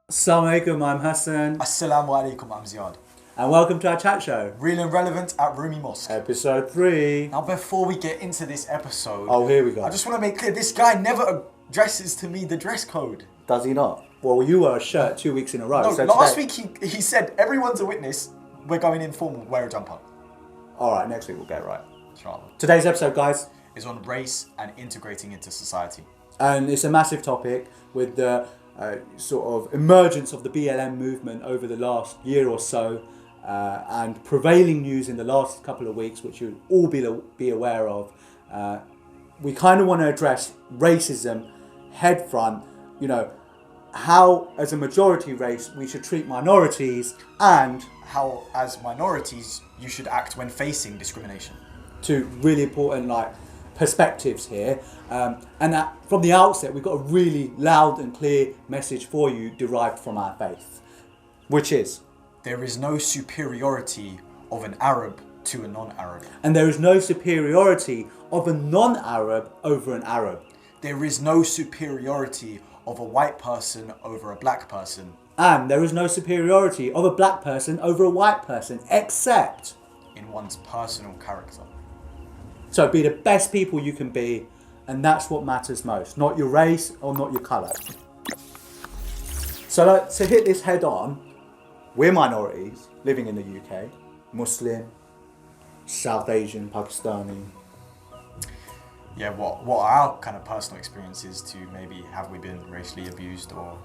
Assalamu alaikum, I'm Hassan. Assalamu alaikum, I'm Ziad. And welcome to our chat show. Real and relevant at Rumi Mosque. Episode 3. Now before we get into this episode, here we go. I just want to make clear, this guy never addresses to me the dress code. Does he not? Well, you wear a shirt 2 weeks in a row. No, so last today... week he said, everyone's a witness, we're going in formal, wear a jumper. Alright, next week we'll get it right. Inshallah. Today's episode, guys, is on race and integrating into society. And it's a massive topic with the sort of emergence of the BLM movement over the last year or so, and prevailing news in the last couple of weeks, which you'll all be aware of. We kind of want to address racism head front, how as a majority race we should treat minorities, and how as minorities you should act when facing discrimination. Two really important perspectives here, and that from the outset we've got a really loud and clear message for you derived from our faith, which is there is no superiority of an Arab to a non-Arab, and there is no superiority of a non-Arab over an Arab. There is no superiority of a white person over a black person, and there is no superiority of a black person over a white person, except in one's personal character. So be the best people you can be, and that's what matters most, not your race or not your colour. So to hit this head on, we're minorities living in the UK, Muslim, South Asian, Pakistani. Yeah, what are our kind of personal experiences to maybe have we been racially abused or,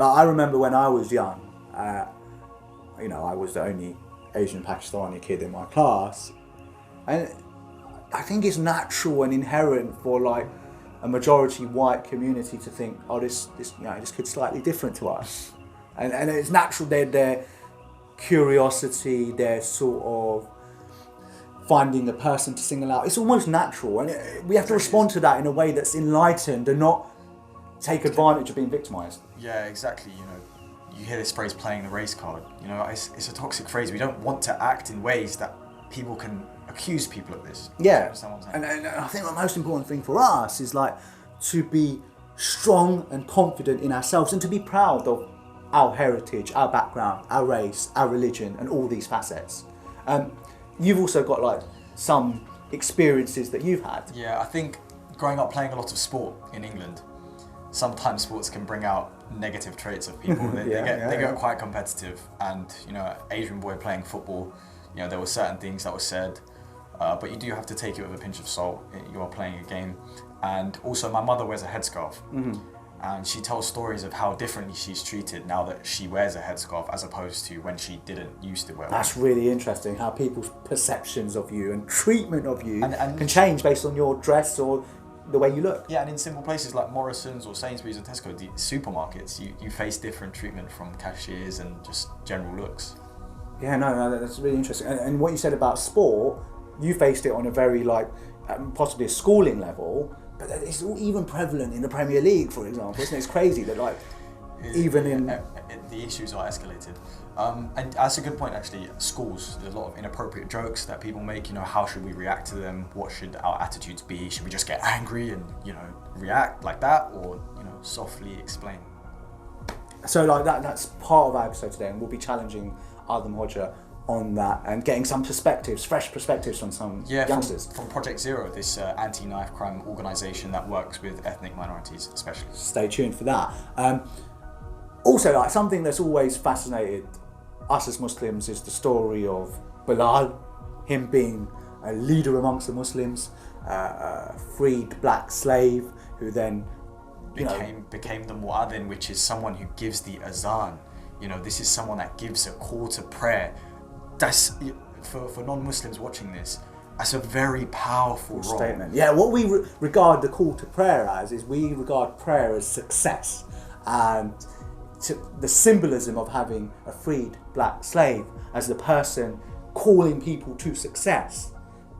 I remember when I was young, I was the only Asian Pakistani kid in my class, and I think it's natural and inherent for a majority white community to think, this kid's slightly different to us, and it's natural their curiosity, their sort of finding a person to single out. It's almost natural, and we have to respond to that in a way that's enlightened and not take advantage of being victimised. Yeah, exactly. You hear this phrase "playing the race card." It's a toxic phrase. We don't want to act in ways that people can accuse people of this. Yeah, and I think the most important thing for us is to be strong and confident in ourselves and to be proud of our heritage, our background, our race, our religion, and all these facets. You've also got some experiences that you've had. Yeah, I think growing up playing a lot of sport in England, sometimes sports can bring out negative traits of people. They get quite competitive, and Asian boy playing football, there were certain things that were said, but you do have to take it with a pinch of salt. You are playing a game. And also my mother wears a headscarf, and she tells stories of how differently she's treated now that she wears a headscarf as opposed to when she didn't used to wear one. That's really interesting, how people's perceptions of you and treatment of you can change based on your dress or the way you look. Yeah, and in simple places like Morrison's or Sainsbury's and Tesco, the supermarkets, you face different treatment from cashiers and just general looks. Yeah, no, that's really interesting. And what you said about sport, you faced it on a very possibly a schooling level, but it's even prevalent in the Premier League, for example. Isn't it? It's crazy that the issues are escalated. And that's a good point, actually. Schools, there's a lot of inappropriate jokes that people make. How should we react to them? What should our attitudes be? Should we just get angry and react like that, or softly explain? So that's part of our episode today, and we'll be challenging Adam Hodja on that and getting some perspectives, fresh perspectives from some youngsters. From Project Zero, this anti-knife crime organisation that works with ethnic minorities especially. Stay tuned for that. Also, something that's always fascinated us as Muslims is the story of Bilal, him being a leader amongst the Muslims, a freed black slave who then became the mu'adhin, which is someone who gives the azan. This is someone that gives a call to prayer. That's for non-Muslims watching this. That's a very powerful role. Statement. Yeah, what we regard the call to prayer as is we regard prayer as success, and the symbolism of having a freed black slave as the person calling people to success.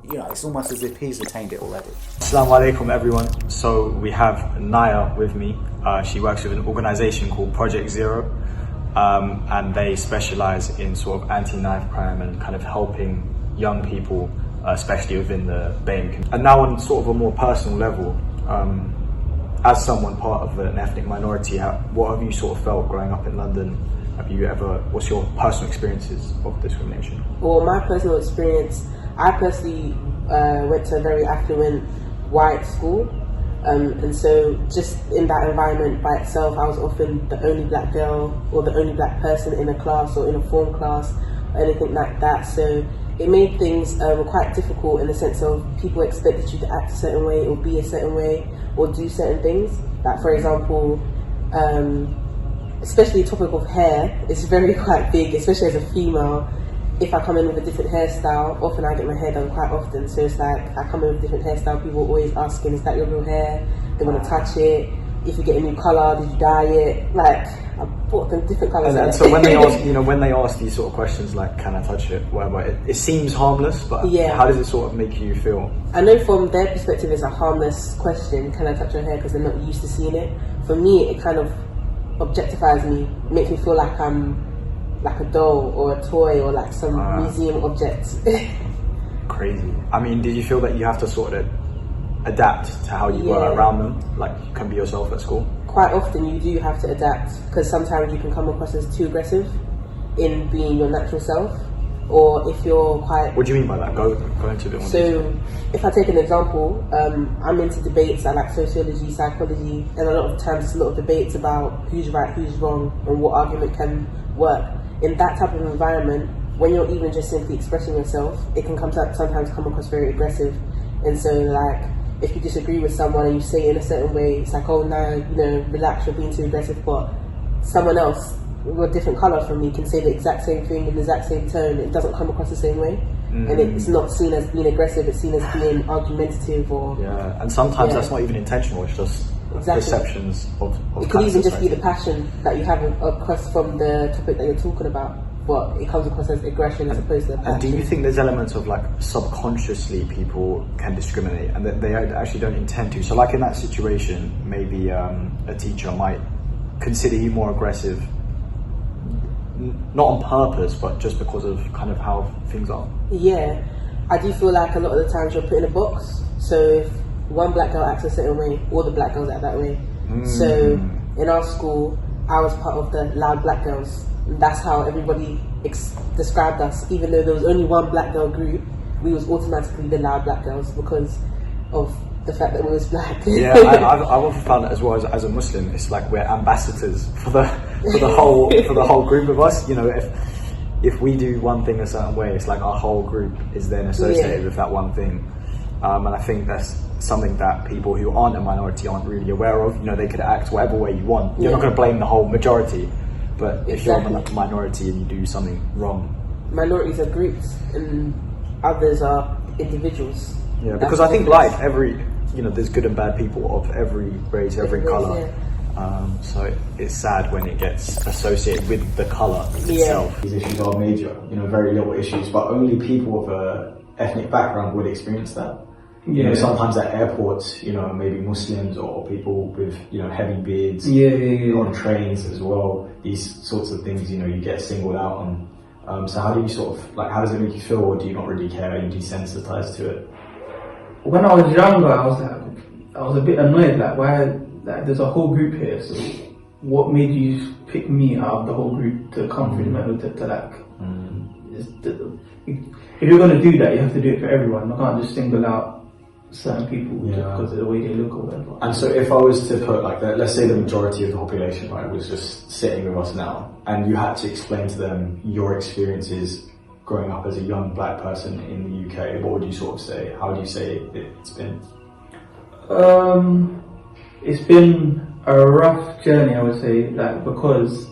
It's almost as if he's attained it already. Assalamu alaikum, everyone. So we have Naya with me. She works with an organisation called Project Zero. And they specialise in sort of anti-knife crime and kind of helping young people, especially within the BAME community. And now on sort of a more personal level, as someone part of an ethnic minority, what have you sort of felt growing up in London? What's your personal experiences of discrimination? Well, my personal experience, I personally went to a very affluent white school, and so just in that environment by itself, I was often the only black girl or the only black person in a class or in a form class or anything like that. So it made things quite difficult in the sense of people expected you to act a certain way or be a certain way or do certain things. Like, for example, especially the topic of hair is very quite big, especially as a female. If I come in with a different hairstyle, often I get my hair done quite often, so it's like I come in with a different hairstyle, people are always asking, is that your real hair? They want to touch it. If you get a new colour, did you dye it? Like, I bought them different colours. And so when they ask, when they ask these sort of questions like, can I touch it, whatever, it seems harmless, but how does it sort of make you feel? I know from their perspective it's a harmless question, can I touch your hair, because they're not used to seeing it. For me, it kind of objectifies me, makes me feel like I'm like a doll or a toy or like some museum object. Crazy. I mean, did you feel that you have to sort of adapt to how you were around them? Like, you can be yourself at school? Quite often you do have to adapt, because sometimes you can come across as too aggressive in being your natural self, or if you're quite... What do you mean by that? Go into a bit more detail. If I take an example, I'm into debates, I like sociology, psychology, and a lot of times it's a lot of debates about who's right, who's wrong, and what argument can work. In that type of environment, when you're even just simply expressing yourself, it can sometimes come across very aggressive. And so, like, if you disagree with someone and you say it in a certain way, it's like, oh, no, relax, you're being too aggressive. But someone else with a different colour from me can say the exact same thing in the exact same tone. It doesn't come across the same way. And it's not seen as being aggressive, it's seen as being argumentative or... Yeah, and sometimes that's not even intentional, it's just perceptions of it could even just be the passion that you have across from the topic that you're talking about, but it comes across as aggression as opposed to passion. And do you think there's elements of like subconsciously people can discriminate and that they actually don't intend to? So like in that situation, maybe a teacher might consider you more aggressive, not on purpose, but just because of kind of how things are? Yeah, I do feel like a lot of the times you're put in a box. So if one black girl acts a certain way, all the black girls act that way. So in our school, I was part of the loud black girls. And that's how everybody described us. Even though there was only one black girl group, we was automatically the loud black girls because of the fact that we was black. Yeah, I've often found that as well as a Muslim. It's like we're ambassadors for the whole group of us. If we do one thing a certain way, it's like our whole group is then associated with that one thing. And I think that's something that people who aren't a minority aren't really aware of. They could act whatever way you want. You're not going to blame the whole majority. But if you're a minority and you do something wrong... Minorities are groups and others are individuals. Yeah, because I think like there's good and bad people of every race, every colour. So it's sad when it gets associated with the colour itself. These issues are major, very little issues, but only people of an ethnic background would experience that. Sometimes at airports, maybe Muslims or people with, heavy beards on trains as well. These sorts of things, you get singled out on. So how do you how does it make you feel, or do you not really care? Are you desensitized to it? When I was younger, I was a bit annoyed, why, there's a whole group here, so what made you pick me out of the whole group to come through the middle if you're going to do that, you have to do it for everyone. I can't just single out certain people because of the way they look or whatever. And so if I was to put let's say the majority of the population was just sitting with us now, and you had to explain to them your experiences growing up as a young black person in the UK, what would you sort of say? How do you say it's been? It's been a rough journey, I would say, because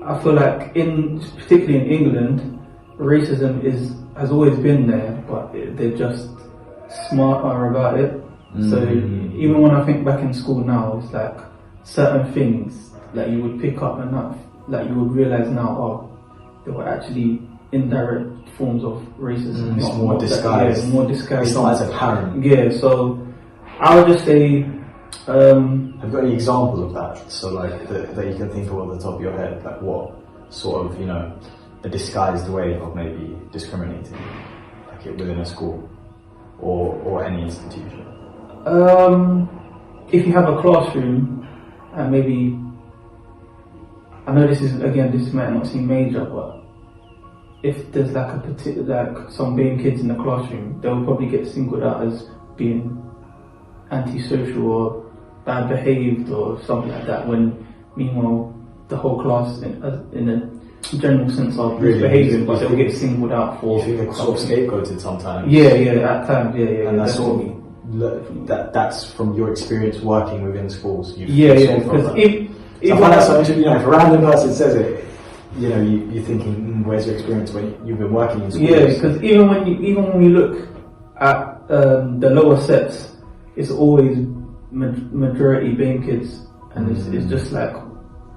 I feel like particularly in England, racism has always been there, but they're just smarter about it. So even when I think back in school now, it's like certain things that you would pick up enough, you would realize now, they were actually indirect forms of racism. It's more disguised. More disguised. It's not as apparent. Yeah, so I would just say... have you got any examples of that? So that you can think of off the top of your head, what sort of, a disguised way of maybe discriminating, within a school or any institution? if you have a classroom and maybe, I know this might not seem major, but if there's like a particular, like some BAME kids in the classroom, they'll probably get singled out as being antisocial or bad behaved or something like that, when meanwhile the whole class in a general sense of misbehaving, but they'll get singled out for. You think they're sort of scapegoated sometimes? Yeah, at times, yeah. And that's sort of, that's from your experience working within schools. Because I find that so interesting. If a random person says it, you're thinking, where's your experience when you've been working in schools? Yeah, because even when we look at the lower sets, it's always majority BAME kids, and it's just like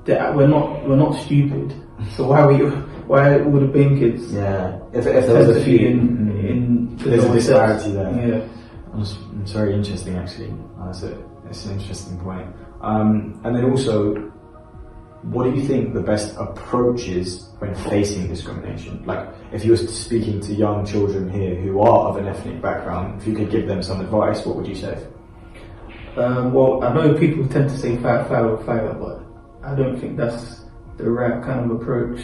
we're not stupid. So why all the BAME kids? Yeah, if there was a few in there's a disparity there. Yeah, it's very interesting actually. It's an interesting point. And then also, what do you think the best approach is when facing discrimination? Like, if you were speaking to young children here who are of an ethnic background, if you could give them some advice, what would you say? Well, I know people tend to say fight, but I don't think that's the right kind of approach.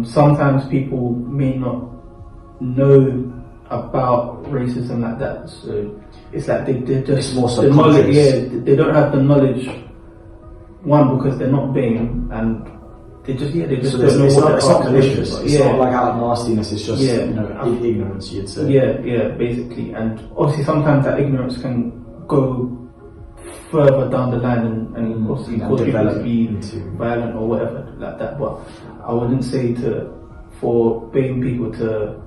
Sometimes people may not know about racism like that, so it's like they just it's more the knowledge. Yeah, they don't have the knowledge. One, because they're not BAME, and they just so don't know what it's not malicious. It's yeah. not like out of nastiness. It's just ignorance. You'd say. Yeah, basically, and obviously sometimes that ignorance can go further down the line and obviously cause people to be violent or whatever like that. But I wouldn't say for BAME people to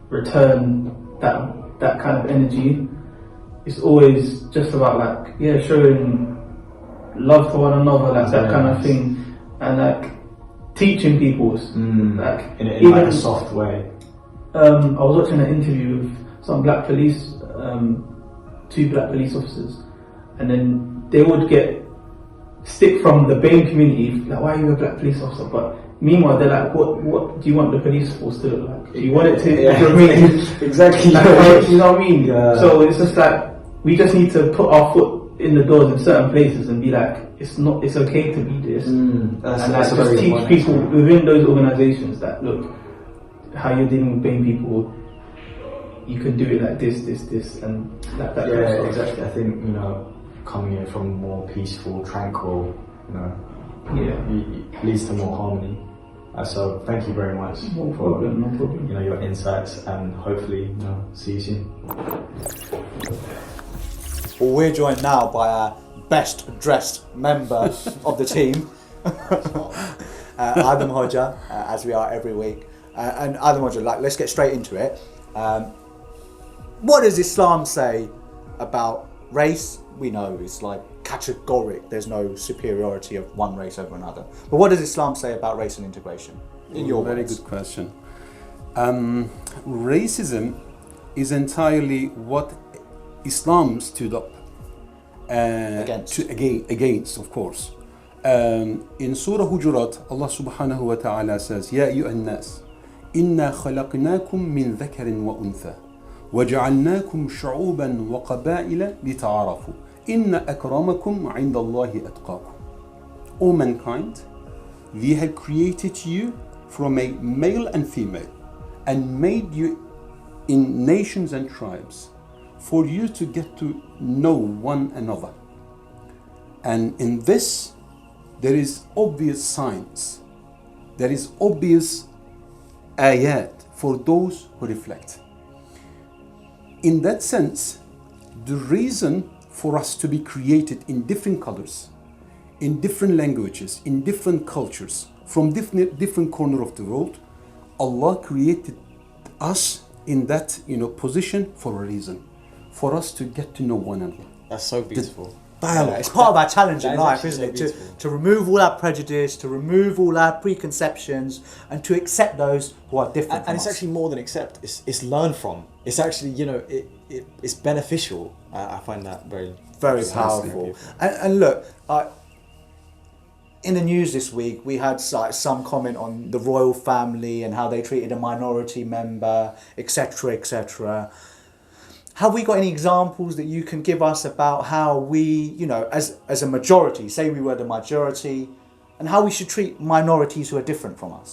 return that kind of energy. It's always just about showing love to one another, that kind of thing, and teaching people in a soft way. I was watching an interview with some black police, 2 black police officers, and then they would get stick from the BAME community, like, why are you a black police officer? But meanwhile, they're like, what do you want the police force to look like? Do you want it to remain exactly? You know what I mean? Yeah. So it's just like, we just need to put our foot in the doors in certain places and be like, it's okay to be this, and just teach people within those organizations that, look, how you're dealing with BAME people, you can do it like this, and that. Yeah, exactly. I think coming in from more peaceful, tranquil, leads to more harmony. So thank you very much no problem. Your insights, and hopefully see you soon. Well, we're joined now by our best dressed member of the team, Adam Hoja, as we are every week. And Adam Hoja, let's get straight into it. What does Islam say about race? We know it's categoric. There's no superiority of one race over another. But what does Islam say about race and integration? In your very words? Good question. Racism is entirely what Islam stood up against, of course. In Surah Hujurat, Allah subhanahu wa ta'ala says, Ya ayyuhan nas, inna khalaqnakum min dhakarin wa untha, وجعلناكم شعوبا وقبائل لتعارفوا إن أكرمكم عند الله أتقاكم. O mankind, we have created you from a male and female and made you in nations and tribes for you to get to know one another. And in this, there is obvious signs, there is obvious ayat for those who reflect. In that sense, the reason for us to be created in different colors, in different languages, in different cultures, from different corner of the world, Allah created us in that position for a reason, for us to get to know one another. That's so beautiful. Dialogue. It's part of our challenge in life, isn't it? To remove all our prejudice, to remove all our preconceptions, and to accept those who are different. And it's actually more than accept. It's learn from. It's actually it's beneficial. I find that very powerful. And look, in the news this week, we had some comment on the royal family and how they treated a minority member, etc., etc. have we got any examples that you can give us about how we, you know, as a majority, say we were the majority, and how we should treat minorities who are different from us?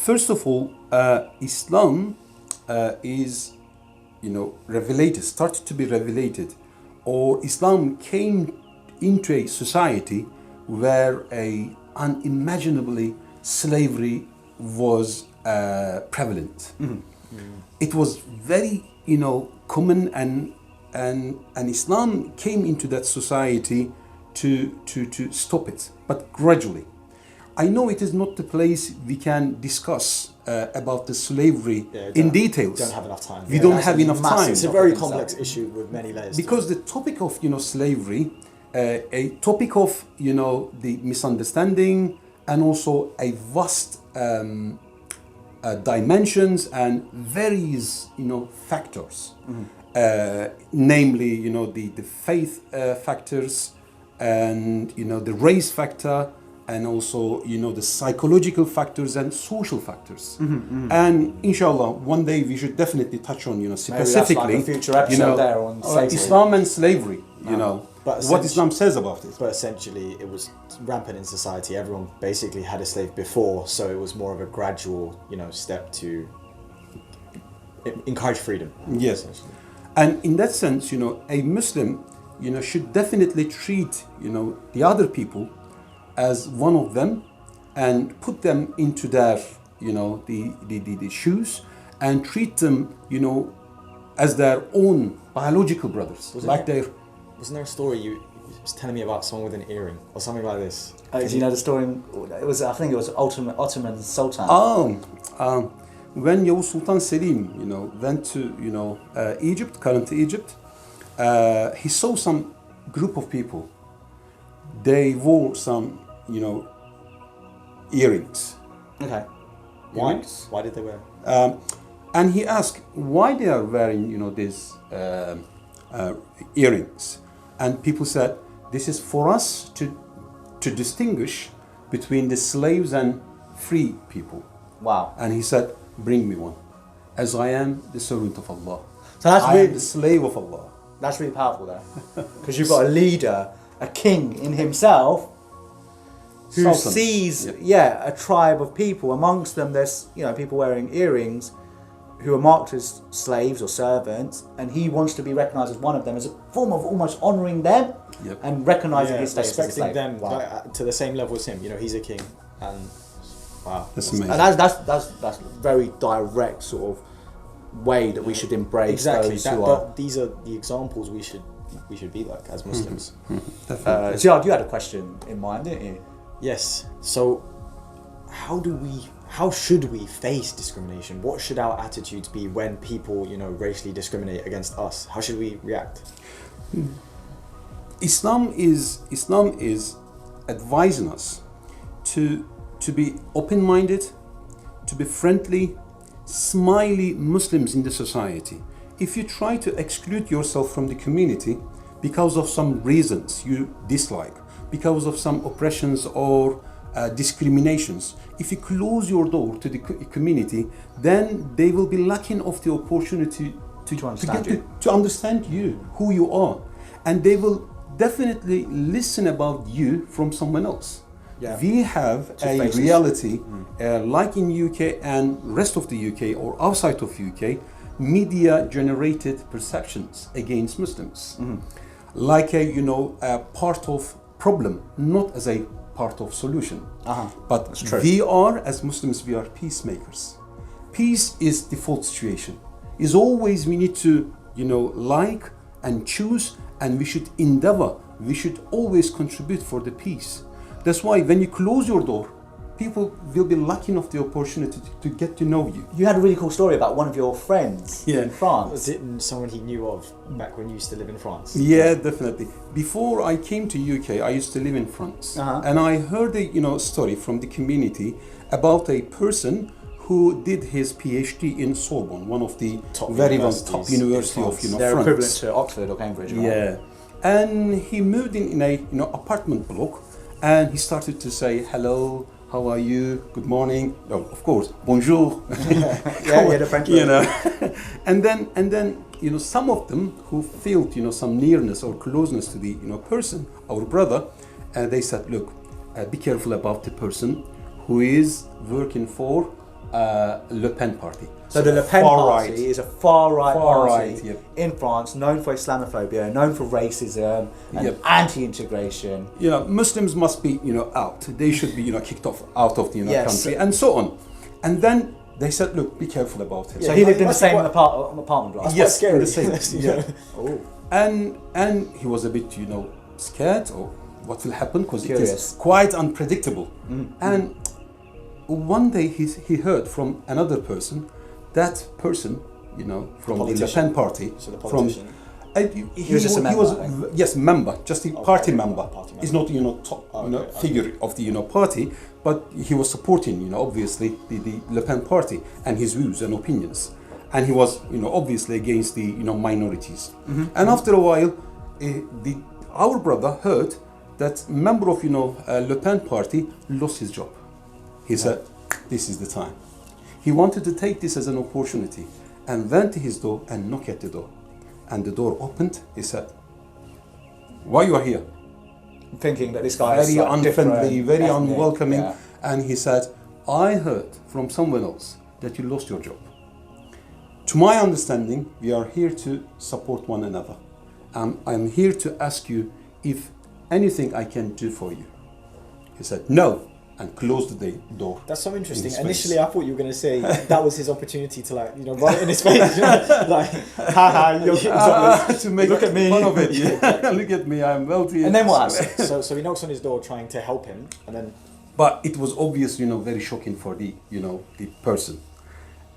First of all, Islam is, you know, started to be revelated, or Islam came into a society where a unimaginably slavery was prevalent. It was very, you know, common, and Islam came into that society to stop it, but gradually. I know it is not the place we can discuss about the slavery in details. We don't have enough time. We don't have enough time. It's a very complex issue with many layers. Because the topic of, you know, slavery, a topic of, you know, the misunderstanding, and also a vast dimensions and various, you know, factors. Namely, you know, the faith factors, and, you know, the race factor, and also, you know, the psychological factors and social factors. And inshallah, one day we should definitely touch on, you know, specifically, Maybe that's like a future episode, you know, there on slavery. Islam and slavery, you know, But what Islam says about it. But essentially, it was rampant in society. Everyone basically had a slave before, so it was more of a gradual, you know, step to encourage freedom. Yes. And in that sense, you know, a Muslim, you know, should definitely treat, you know, the other people as one of them, and put them into their, you know, the shoes, and treat them, you know, as their own biological brothers. Wasn't there a story you was telling me about someone with an earring or something like this? Do you know the story? It was, I think it was Ottoman Sultan. When Yavuz Sultan Selim, you know, went to, you know, Egypt, current Egypt, he saw some group of people. They wore some, you know, earrings. Okay. Why? Earrings. Why did they wear? And he asked why they are wearing, you know, these earrings. And people said, this is for us to distinguish between the slaves and free people. Wow. And he said, bring me one, as I am the servant of Allah. So that's I really, am the slave of Allah. that's really powerful there. Because you've got a leader, a king in himself, who Sultan. sees, a tribe of people. Amongst them, there's, you know, people wearing earrings who are marked as slaves or servants, and he wants to be recognised as one of them, as a form of almost honouring them and recognising his status as a respecting slave. them Wow. to the same level as him. You know, he's a king, and wow, That's amazing. And that's very direct sort of way that we should embrace exactly. those who are. But these are the examples we should be like as Muslims. Ziad, you had a question in mind, didn't you? Yes. So, how should we face discrimination? What should our attitudes be when people, you know, racially discriminate against us? How should we react? Islam is advising us to be open-minded, to be friendly, smiley Muslims in the society. If you try to exclude yourself from the community because of some reasons you dislike, because of some oppressions or discriminations, if you close your door to the community, then they will be lacking of the opportunity to understand you, who you are, and they will definitely listen about you from someone else. Yeah. We have a reality, like in UK and rest of the UK or outside of UK, media-generated perceptions against Muslims, like a part of problem, not as a part of solution. But we are, as Muslims, we are peacemakers. Peace is default situation. Is always we need to, like and choose, and we should endeavor. We should always contribute for the peace. That's why when you close your door, people will be lacking of the opportunity to get to know you. You had a really cool story about one of your friends in France. Was it someone he knew of back when you used to live in France? Yeah, definitely. Before I came to UK, I used to live in France, and I heard a story from the community about a person who did his PhD in Sorbonne, one of the top university of France. They're equivalent to Oxford or Cambridge, right? Yeah, and he moved in a apartment block, and he started to say hello, how are you? Good morning. Oh, of course, bonjour. Yeah, the French you know. and then some of them who felt some nearness or closeness to the person, our brother, they said, look, be careful about the person who is working for Le Pen party. So the Le Pen party right. is a far-right party right, yep. in France, known for Islamophobia, known for racism and Yep. anti-integration. Muslims must be out. They should be kicked off out of the Yes. country and so on. And then they said, look, be careful about it. So he lived in the same apartment block. Yes, scary. the same. Yeah. Oh. And he was a bit scared or what will happen because it Curious. is quite unpredictable. And one day he heard from another person, that person from the Le Politician. Pen party, So the from politician. he was just a member, I think. yes, member, just a party member. Party member. He's not top Okay, figure of the party, but he was supporting obviously the Le Pen party and his views and opinions, and he was obviously against the minorities. And after a while, our brother heard that member of Le Pen party lost his job. He said, this is the time. He wanted to take this as an opportunity and went to his door and knocked at the door. And the door opened. He said, why you are here? Thinking that this guy is Very like unfriendly, different, very ethnic, unwelcoming. yeah. And he said, I heard from someone else that you lost your job. To my understanding, we are here to support one another. I'm here to ask you if anything I can do for you. He said, no, and closed the door. That's so interesting. in his face. Initially, I thought you were going to say that was his opportunity to run it in his face. Like, haha, you're To make Look at me. fun of it. Yeah. Look at me, I'm wealthy. And then what happened? so he knocks on his door trying to help him, and then But it was obvious, very shocking for the person.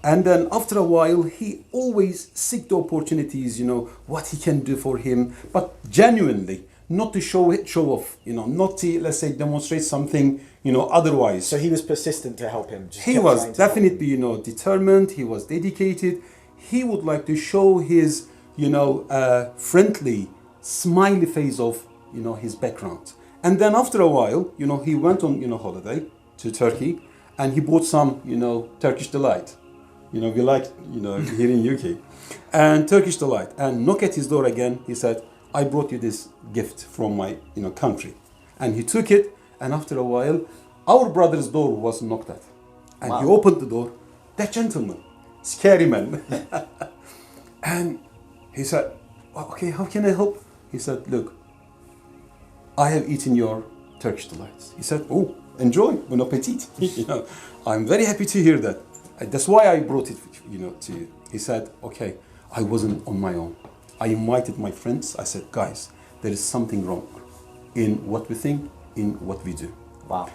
And then after a while, he always seek the opportunities, what he can do for him, but genuinely, not to show off, not to, let's say, demonstrate something, otherwise. so he was persistent to help him. Just He kept was trying to help him. definitely, determined. He was dedicated. He would like to show his, friendly, smiley face of, his background. And then after a while, he went on, holiday to Turkey, and he bought some, Turkish delight. We like, here in UK, and Turkish delight. And knock at his door again. He said, I brought you this gift from my, country. And he took it. And after a while, our brother's door was knocked at. And he Wow. opened the door. That gentleman, scary man. And he said, well, okay, how can I help? He said, look, I have eaten your Turkish delights. He said, oh, enjoy, bon appetit. I'm very happy to hear that. That's why I brought it, to you. He said, okay, I wasn't on my own. I invited my friends. I said, guys, there is something wrong in what we think, in what we do. Wow.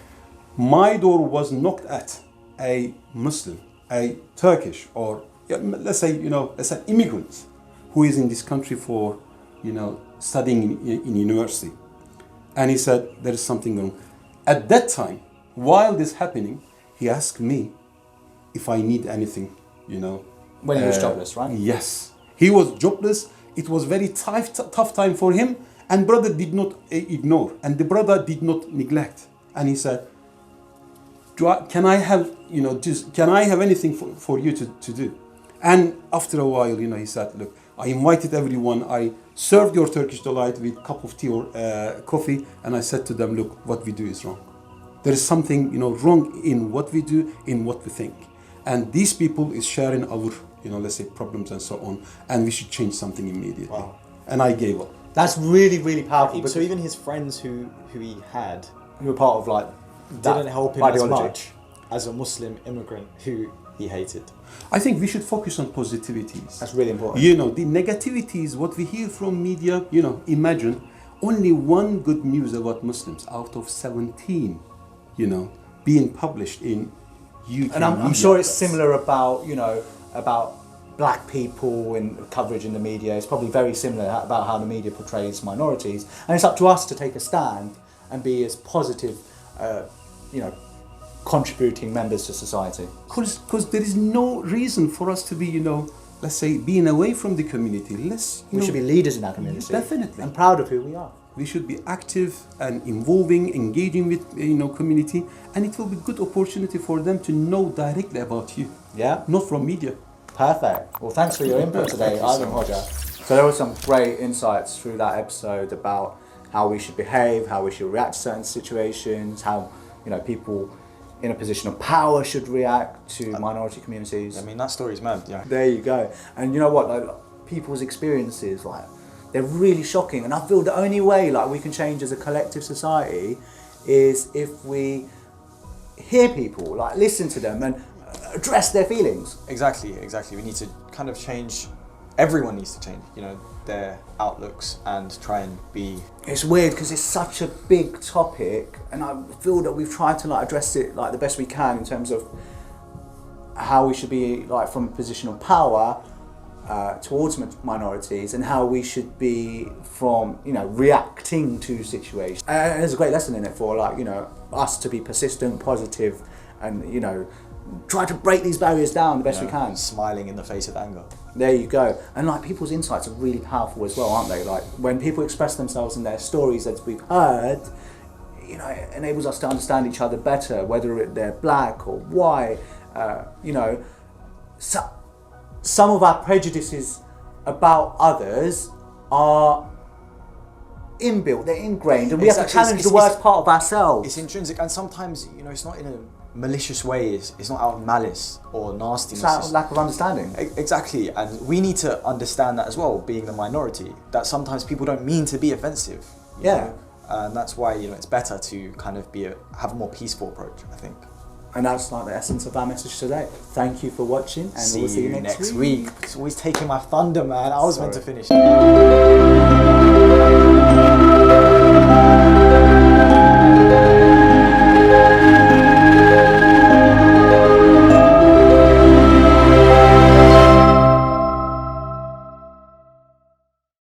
My door was knocked at a Muslim, a Turkish, or let's say, let's say immigrant who is in this country for, studying in university. And he said, there is something wrong. At that time, while this happening, he asked me if I need anything, When he was jobless, right? Yes. He was jobless. It was very tough time for him. And brother did not ignore. And the brother did not neglect. And he said, can I have, can I have anything for you to do? And after a while, he said, look, I invited everyone. I served your Turkish delight with a cup of tea or coffee. And I said to them, look, what we do is wrong. There is something, wrong in what we do, in what we think. And these people is sharing our, let's say problems and so on. And we should change something immediately. Wow. And I gave up. That's really, really powerful. So even his friends who he had who were part of didn't help him as ideology. much as a Muslim immigrant who he hated. I think we should focus on positivities. That's really important. The negativities, what we hear from media, imagine only one good news about Muslims out of 17, being published in UK. And I'm media. sure it's similar about, about black people in coverage in the media. It's probably very similar about how the media portrays minorities. And it's up to us to take a stand and be as positive, contributing members to society. Because there is no reason for us to be, let's say, being away from the community. We should be leaders in our community. Definitely. And proud of who we are. We should be active and involving, engaging with community, and it will be good opportunity for them to know directly about you. Yeah. Not from media. Perfect. Well, thanks for your input today, Ivan Hodja. So there were some great insights through that episode about how we should behave, how we should react to certain situations, how people in a position of power should react to minority communities. I mean, that story's mad. Yeah. There you go. And you know what? Like, people's experiences, like, they're really shocking. And I feel the only way we can change as a collective society is if we hear people, listen to them and address their feelings. Exactly. We need to kind of change. Everyone needs to change, their outlooks and try and be. It's weird because it's such a big topic, and I feel that we've tried to address it the best we can in terms of how we should be from a position of power towards minorities, and how we should be from reacting to situations. And there's a great lesson in it for us to be persistent, positive, and try to break these barriers down the best we can. Smiling in the face of anger. There you go. And people's insights are really powerful as well, aren't they? When people express themselves in their stories that we've heard, it enables us to understand each other better, whether they're black or white. Some of our prejudices about others are inbuilt, they're ingrained, and we have to challenge the worst part of ourselves. It's intrinsic, and sometimes, it's not in a malicious way, it's not out of malice or nastiness. It's out of lack of understanding. Exactly, and we need to understand that as well, being the minority, that sometimes people don't mean to be offensive. You know? And that's why, it's better to kind of have a more peaceful approach, I think. And that's the essence of our message today. Thank you for watching, and we'll see you next week. It's always taking my thunder, man. I was meant to finish.